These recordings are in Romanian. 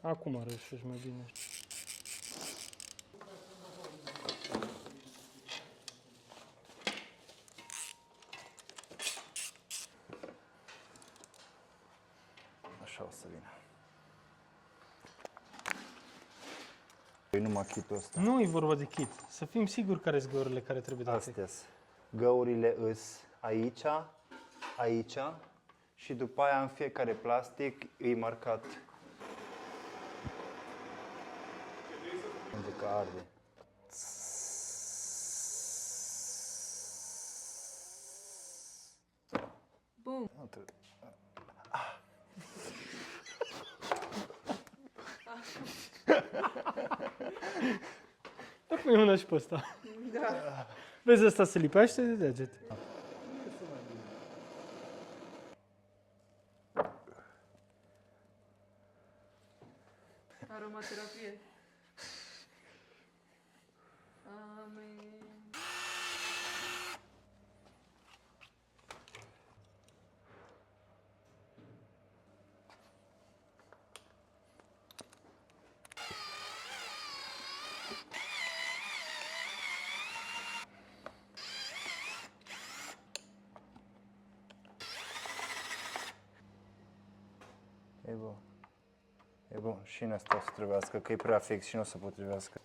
Acum reușești mai bine. Așa o să vină. E numai chitul ăsta. Nu e vorba de kit. Să fim siguri care sunt găurile care trebuie date. Astea găurile îs aici, aici și după aia în fiecare plastic e marcat unde că arde. Bun. Da, pune mâna și pe ăsta. Da. Vezi, ăsta se lipește de deget. Aromaterapie. Amen. E bun. E bun. Și în asta o să trebuiască, că e prea fix și nu o să potrivească.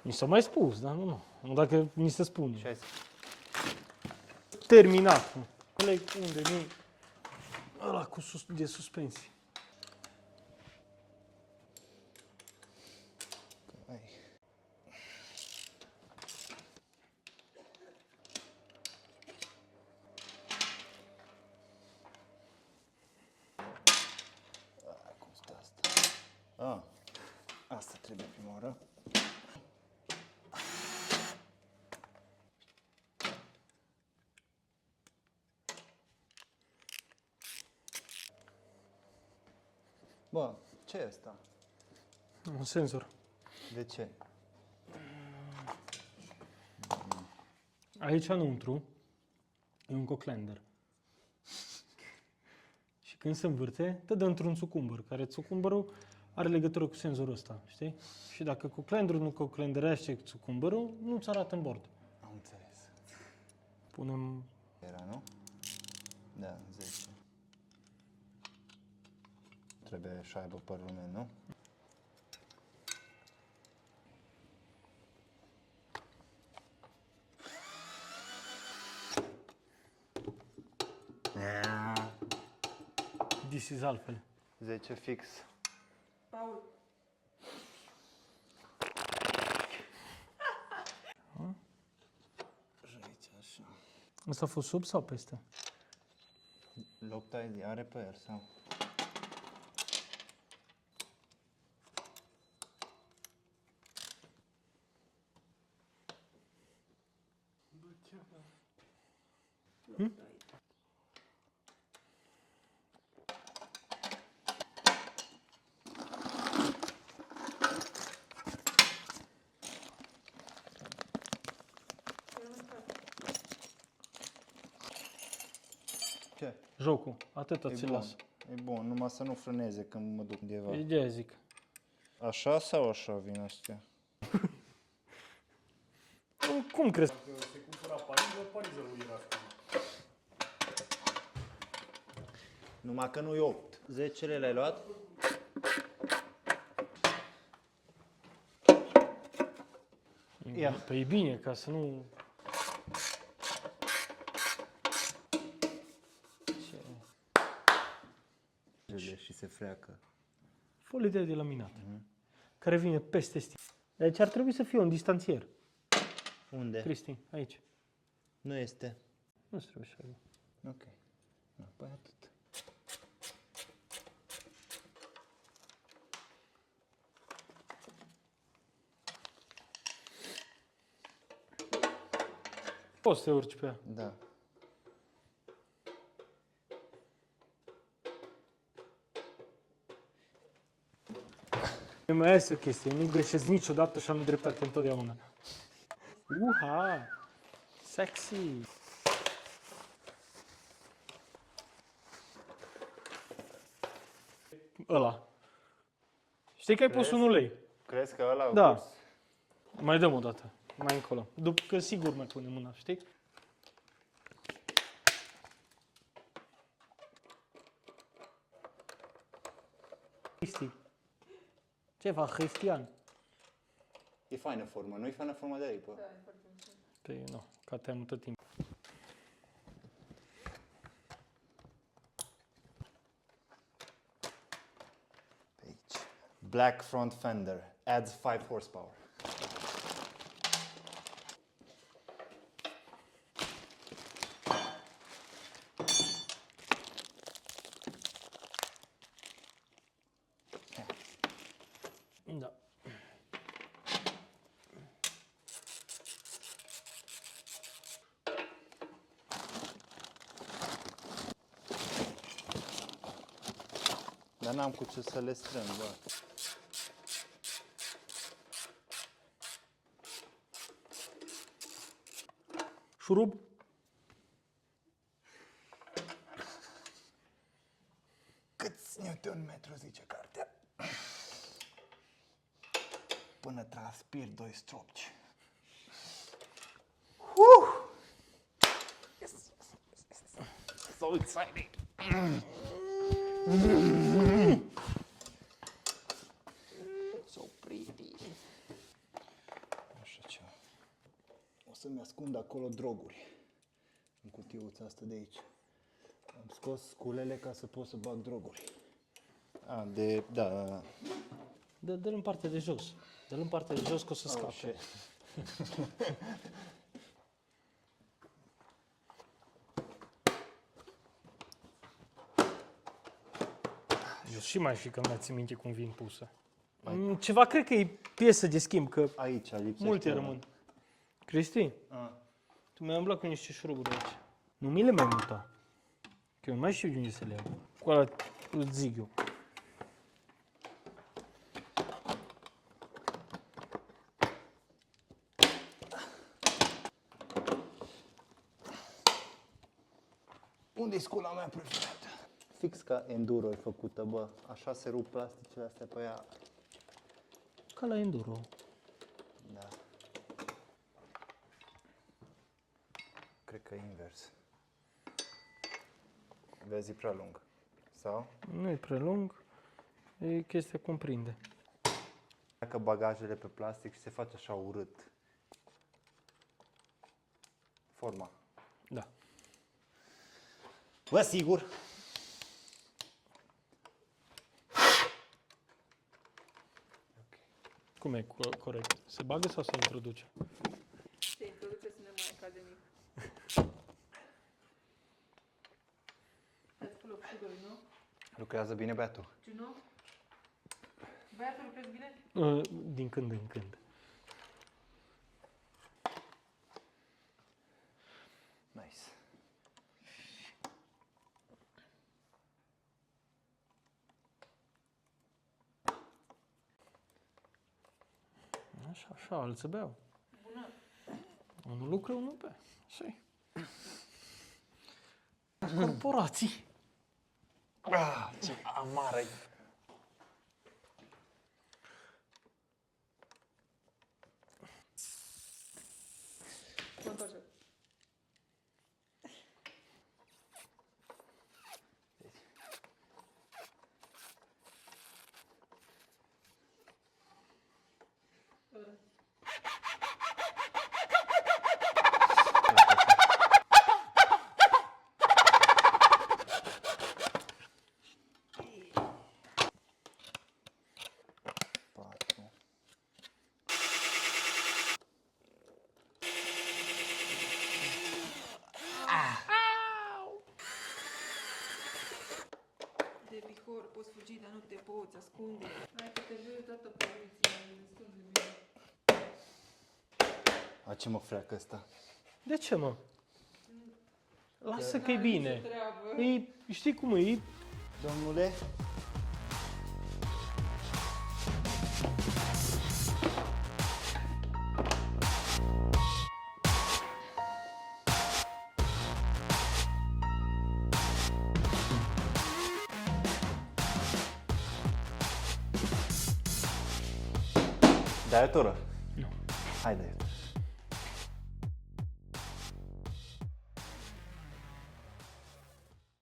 Mi s-a mai spus, dar nu. Nu dacă mi se spune. Și hai Terminat. Coleg, unde nu? Ăla cu de suspensii. Hai. Cum stă asta? Asta trebuie prima oară. Bă, ce e asta? Un senzor. De ce? Aici înăuntru e un coclander. Și când se învârte, te dă într-un țucumbăr, care țucumbărul are legătură cu senzorul ăsta, știi? Și dacă coclanderul nu coclanderește țucumbărul, nu-ți arată în bord. Am înțeles. Punem... Era, nu? Da, 10. Trebuie să aibă părul meu, nu? This is altfel. 10 fix. Paul. Și aici așa. Ăsta a fost sub sau peste? Loctite are pe el sau? Ce? Jocul. Atâta E ți bun. las. E bun, numai să nu frâneze când mă duc undeva. E de-aia zic. Așa sau așa vin astea? Cum crezi? Numai că nu e 8. 10 le-ai luat? Ia. Păi e bine, ca să nu... Și se freacă. Folie de laminat, care vine peste stil. Deci ar trebui să fie un distanțier. Unde? Cristi, aici. Nu este. Nu trebuie să aibă. Ok. Da, păi atât. Poți să te urci pe ea. Da. Mai este o chestie, nu greșesc niciodată și am dreptate întotdeauna. Uha! Sexy! Ăla. Știi că ai pus 1 lei. Crezi că ăla a Da. curs? Mai dăm o dată. Mai încolo. După că sigur mai pune mâna, știi? Cristi. Ceva Cristian. E faină formă, nu e faină forma de aripă? Păi nu, ca te-am tot timpul. Pe aici. Black front fender. Adds 5 horsepower. Da. Dar n-am cu ce să le strâng, bă. Șurub? Câți newton metru zice cartea? Până transpir 2 stropci. Yes. So exciting! So pretty. Așa ceva. O să-mi ascund acolo droguri. În cutiuța asta de aici. Am scos sculele ca să pot să bag droguri. Da. Dă-l în partea de jos. Dă-l în partea de jos că o să scape. shit. Eu și mai știu că mi-a țin minte cum vin pusă. Ceva cred că e piesă de schimb, că Aici lipsește. multe rămân. Cristi, tu mi-ai umblat cu niște șuruburi aici. Nu mi le mai muta. Că eu nu mai știu de unde să le iau. Cu ăla îți zic eu. Unde-i scula mea preferată? Fix ca enduro e făcută, bă. Așa se rup plasticele astea pe ea. Ca la enduro. Da. Cred că e invers. Vezi, e prea lung. Sau? Nu e prea lung. E chestia cum prinde. Dacă bagajele pe plastic și se face așa urât. Forma. Da. Bă, sigur? Cum e corect? Se bagă sau se introduce? Se introduce să ne mai cade nimic. That's full of sugar, you know? Lucrează bine beatul. Do you know? Băiatul lucrezi bine? Din când în când. Nice. Așa, alții beau. Bună. Unul lucră, unul bea. Așa-i. Corporații. Ce amară. Mă întorc. Patru. De pihor poți fugi, dar nu te poți ascunde. Hai că te vede toată poliția, e destul de bine. A, ce mă freacă ăsta? De ce, mă? Lasă că e N-ai bine. nicio treabă. E, știi cum e? Domnule? Dai o tură? Nu. Hai, dai o tură.